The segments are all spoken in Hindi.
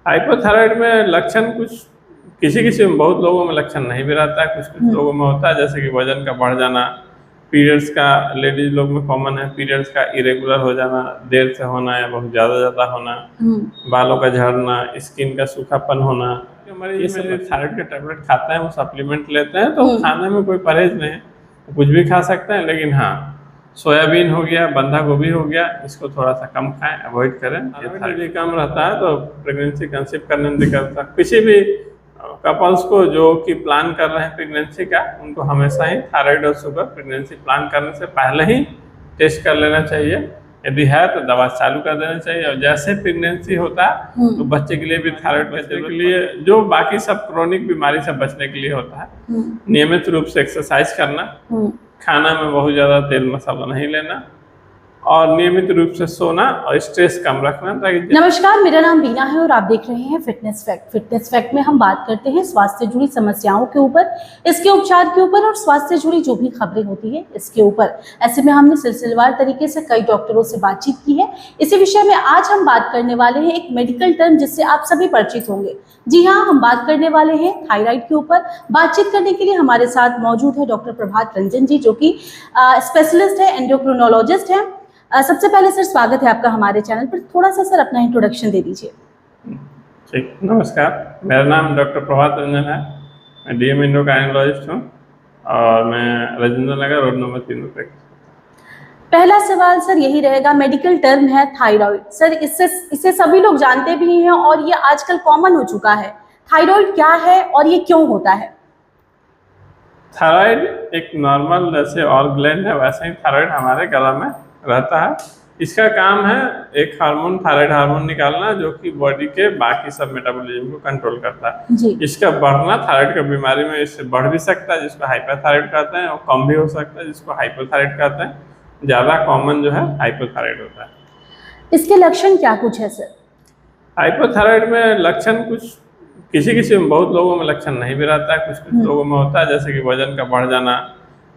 हाइपोथायराइड में लक्षण कुछ किसी किसी में, बहुत लोगों में लक्षण नहीं भी रहता है, कुछ कुछ लोगों में होता है, जैसे कि वजन का बढ़ जाना, पीरियड्स का लेडीज लोग में कॉमन है, पीरियड्स का इरेगुलर हो जाना, देर से होना या बहुत ज़्यादा होना, बालों का झड़ना, स्किन का सूखापन होना। ये सब थायराइड के टैबलेट खाते हैं, वो सप्लीमेंट लेते हैं, तो खाने में कोई परहेज नहीं है, कुछ भी खा सकते हैं, लेकिन हाँ सोयाबीन हो गया, बंधा गोभी हो गया, इसको थोड़ा सा कम खाएं, अवॉइड करें। ये भी कम रहता है तो प्रेगनेंसी कंसीव करने में दिक्कत होता है। किसी भी कपल्स को जो कि प्लान कर रहे हैं प्रेगनेंसी का, उनको हमेशा ही थायराइड और शुगर प्रेगनेंसी प्लान करने से पहले ही टेस्ट कर लेना चाहिए। यदि है तो दवा चालू कर देना चाहिए, और जैसे प्रेगनेंसी होता है तो बच्चे के लिए भी थायराइड बचने के लिए, जो बाकी सब क्रोनिक बीमारी से बचने के लिए होता है, नियमित रूप से एक्सरसाइज करना, खाना में बहुत ज़्यादा तेल मसाला नहीं लेना, और नियमित रूप से सोना और स्ट्रेस कम रखना। नमस्कार, मेरा नाम बीना है और आप देख रहे हैं फिटनेस फैक्ट। फिटनेस फैक्ट में हम बात करते हैं स्वास्थ्य से जुड़ी समस्याओं के ऊपर, इसके उपचार के ऊपर और स्वास्थ्य से जुड़ी जो भी खबरें होती है इसके ऊपर। ऐसे में हमने सिलसिलेवार तरीके से कई डॉक्टरों से बातचीत की है। इसी विषय में आज हम बात करने वाले हैं एक मेडिकल टर्म जिससे आप सभी परिचित होंगे। जी हाँ, हम बात करने वाले हैं थायराइड के ऊपर। बातचीत करने के लिए हमारे साथ मौजूद है डॉक्टर प्रभात रंजन जी, जो कि स्पेशलिस्ट है, एंडोक्रिनोलॉजिस्ट है। सबसे पहले सर स्वागत है आपका हमारे चैनल पर। थोड़ा सा सर अपना इंट्रोडक्शन दे दीजिए। ठीक, नमस्कार, मेरा नाम डॉक्टर प्रभात रंजन है, मैं डीएम एंडोक्राइनोलॉजिस्ट हूँ और मैं राजेंद्र नगर रोड नंबर 3 पे। पहला सवाल सर यही रहेगा, मेडिकल टर्म है थायराइड। सर इसे सभी लोग जानते भी हैं और ये आजकल कॉमन हो चुका है। थायराइड क्या है और ये क्यों होता है? थायराइड एक नॉर्मल जैसे और ग्लैंड है, वैसे ही थायराइड हमारे गला में रहता है। इसका काम है एक हार्मोन, थायराइड हार्मोन निकालना, जो कि बॉडी के बाकी सब मेटाबॉलिज्म को कंट्रोल करता है। इसका बढ़ना थायराइड की बीमारी में इससे बढ़ भी सकता है, जिसको हाइपरथायराइड कहते हैं, और कम भी हो सकता है, जिसको हाइपोथायराइड कहते हैं। ज़्यादा कॉमन जो है हाइपोथायराइड होता है। इसके लक्षण क्या कुछ है सर? हाइपोथायराइड में लक्षण कुछ किसी किसी में, बहुत लोगों में लक्षण नहीं भी रहता है, कुछ कुछ लोगों में होता है, जैसे कि वजन का बढ़ जाना,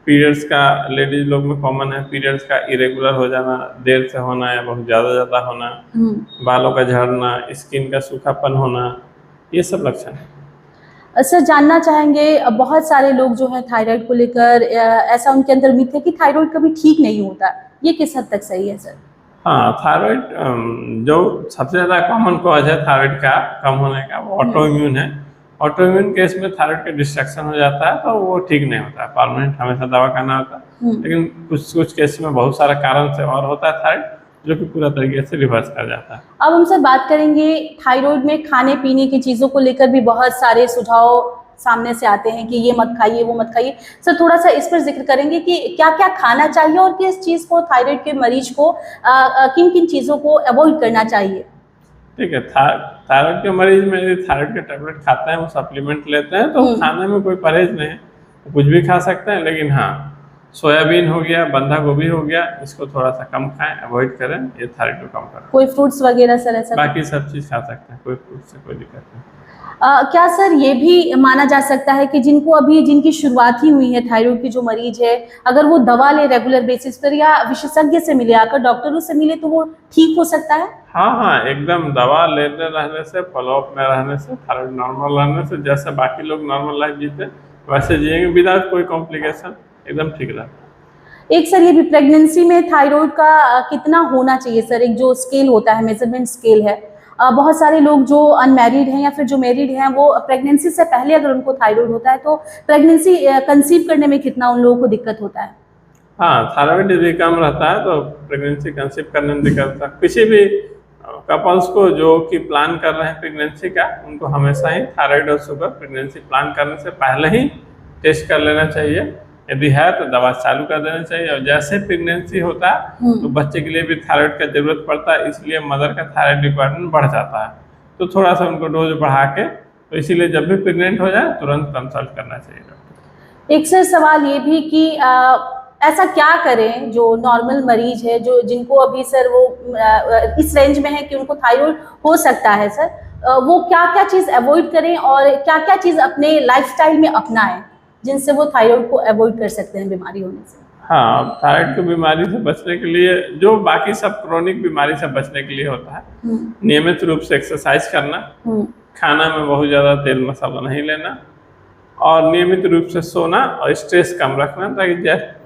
पीरियड्स का लेडीज लोग में कॉमन है, पीरियड्स का इरेगुलर हो जाना, देर से होना या बहुत ज़्यादा होना, बालों का झड़ना, स्किन का सूखापन होना, ये सब लक्षण है। सर जानना चाहेंगे, बहुत सारे लोग जो है थायराइड को लेकर ऐसा उनके अंदर मिथ है कि थायराइड कभी ठीक नहीं होता, ये किस हद तक सही है सर? हाँ, थायराइड जो सबसे ज़्यादा कॉमन कॉज है थायराइड का कम होने का, वो ऑटो इम्यून है। ऑटो इम्यून केस में थायराइड का डिस्ट्रक्शन हो जाता है तो वो ठीक नहीं होता है, परमानेंट हमेशा दवा करना होता है। लेकिन कुछ केस में बहुत सारा कारण से और होता है थायराइड, जो कि पूरा तरीके से रिवर्स कर जाता है। अब हम सर बात करेंगे थायराइड में खाने पीने की चीज़ों को लेकर भी बहुत सारे सुझाव सामने से आते हैं कि ये मत खाइए, वो मत खाइए। सर थोड़ा सा इस पर जिक्र करेंगे कि क्या क्या खाना चाहिए और किस चीज़ को थायराइड के मरीज को किन किन चीज़ों को अवॉइड करना चाहिए? ठीक है, थायराइड के मरीज में यदि थायराइड के टैबलेट खाते हैं, वो सप्लीमेंट लेते हैं, तो खाने में कोई परहेज नहीं है, कुछ भी खा सकते हैं, लेकिन हाँ सोयाबीन हो गया, बंधा गोभी हो गया, इसको थोड़ा सा कम खाएं, अवॉइड करें, ये थायराइड को कम करें। कोई फ्रूट्स वगैरह सर ऐसा? बाकी सब चीज़ खा सकते हैं, कोई फ्रूट से कोई दिक्कत नहीं। क्या सर ये भी माना जा सकता है कि जिनकी शुरुआत ही हुई है थायराइड की जो मरीज है, अगर वो दवा ले रेगुलर बेसिस पर या विशेषज्ञ से मिले, आकर डॉक्टरों से मिले, तो वो ठीक हो सकता है? हाँ, एकदम दवा लेते रहने से, फॉलोअप में रहने से, थायराइड नॉर्मल रहने से, जैसे बाकी लोग नॉर्मल लाइफ जीते वैसे जिएंगे विदाउट कोई कॉम्प्लिकेशन, एकदम ठीक रहता है। एक सर ये भी प्रेगनेंसी में थायराइड का कितना होना चाहिए सर? एक जो स्केल होता है, मेजरमेंट स्केल है, बहुत सारे लोग जो अनमैरिड हैं या फिर जो मैरिड हैं, वो प्रेगनेंसी से पहले अगर उनको थायराइड होता है तो प्रेगनेंसी कंसीव करने में कितना उन लोगों को दिक्कत होता है? हाँ, थायराइड यदि कम रहता है तो प्रेगनेंसी कंसीव करने में दिक्कत होता है। किसी भी कपल्स को जो कि प्लान कर रहे हैं प्रेगनेंसी का, उनको हमेशा ही थायराइड और शुगर प्रेगनेंसी प्लान करने से पहले ही टेस्ट कर लेना चाहिए। यदि है तो दवा चालू कर देना चाहिए, और जैसे प्रेगनेंसी होता है तो बच्चे के लिए भी थायराइड का जरूरत पड़ता है, इसलिए मदर का थायराइड रिक्वायरमेंट बढ़ जाता है, तो थोड़ा सा उनको डोज बढ़ा के, तो इसीलिए जब भी प्रेग्नेंट हो जाए तुरंत कंसल्ट करना चाहिए डॉक्टर। एक सर सवाल ये भी कि ऐसा क्या करें जो नॉर्मल मरीज है, जो जिनको अभी सर वो इस रेंज में है कि उनको थायराइड हो सकता है सर, वो क्या क्या चीज़ अवॉइड करें और क्या क्या चीज़ अपने लाइफस्टाइल में अपनाएं जिनसे वो थायराइड को अवॉइड कर सकते हैं बीमारी होने से? हाँ, थायराइड की बीमारी से बचने के लिए जो बाकी सब क्रोनिक बीमारी से बचने के लिए होता है, नियमित रूप से एक्सरसाइज करना, खाना में बहुत ज़्यादा तेल मसाला नहीं लेना और नियमित रूप से सोना और स्ट्रेस कम रखना, ताकि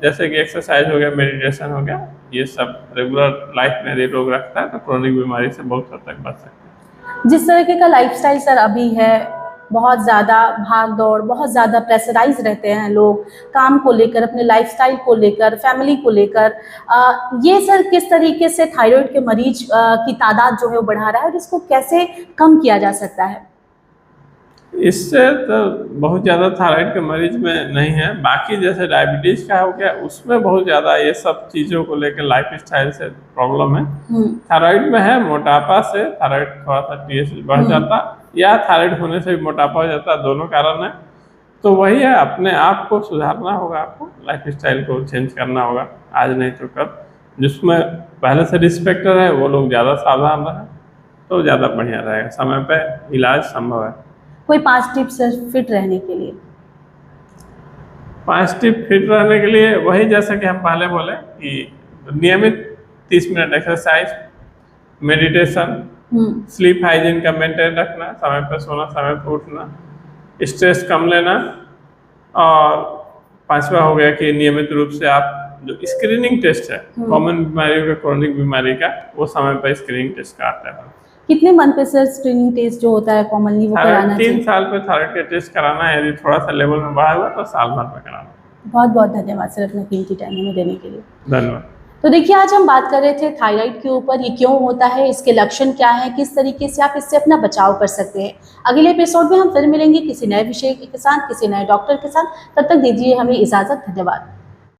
जैसे कि एक्सरसाइज हो गया, मेडिटेशन हो गया, ये सब रेगुलर लाइफ में यदि लोग रखता है तो क्रोनिक बीमारी से बहुत हद तक बच सकते हैं। जिस तरीके का लाइफस्टाइल सर अभी है, बहुत ज़्यादा भाग दौड़, बहुत ज़्यादा प्रेशराइज रहते हैं लोग काम को लेकर, अपने लाइफस्टाइल को लेकर, फैमिली को लेकर, ये सर किस तरीके से थायराइड के मरीज की तादाद जो है वो बढ़ा रहा है और इसको कैसे कम किया जा सकता है? इससे तो बहुत ज़्यादा थायराइड के मरीज में नहीं है, बाकी जैसे डायबिटीज़ का हो गया उसमें बहुत ज़्यादा ये सब चीज़ों को लेकर लाइफ स्टाइल से प्रॉब्लम है। थायराइड में है मोटापा से थायराइड थोड़ा सा TSH बढ़ जाता या थायराइड होने से भी मोटापा हो जाता, दोनों कारण है। तो वही है, अपने आप को सुधारना होगा, आपको लाइफ स्टाइल को चेंज करना होगा, आज नहीं तो कल। जिसमें पहले से रिस्क फैक्टर है वो लोग ज़्यादा सावधान रहें तो ज़्यादा बढ़िया रहेगा, समय पर इलाज संभव है। कोई 5 टिप्स सर फिट रहने के लिए? 5 टिप फिट रहने के लिए वही, जैसा कि हम पहले बोले कि नियमित 30 minute exercise, meditation, sleep hygiene का मेंटेन रखना, समय पर सोना, समय पर उठना, स्ट्रेस कम लेना और 5वां हो गया कि नियमित रूप से आप जो स्क्रीनिंग टेस्ट है कॉमन बीमारियों का, क्रोनिक बीमारी का, वो समय पर स्क्रीनिंग टेस्ट कराते हैं। कितने मन पे सर स्क्रीनिंग टेस्ट जो होता है कॉमनली वो कराना चाहिए? 3 साल पे थायराइड का टेस्ट कराना है, यदि थोड़ा सा लेवल में बढ़ा हुआ तो साल भर में कराना। बहुत बहुत धन्यवाद सर अपना कीमती टाइम हमें देने के लिए। धन्यवाद। तो देखिए, आज हम बात कर रहे थे थायराइड के ऊपर, ये क्यों होता है, इसके लक्षण क्या है, किस तरीके से आप इससे अपना बचाव कर सकते हैं। अगले एपिसोड में हम फिर मिलेंगे किसी नए विषय के साथ, किसी नए डॉक्टर के साथ। तब तक दीजिए हमें इजाज़त। धन्यवाद।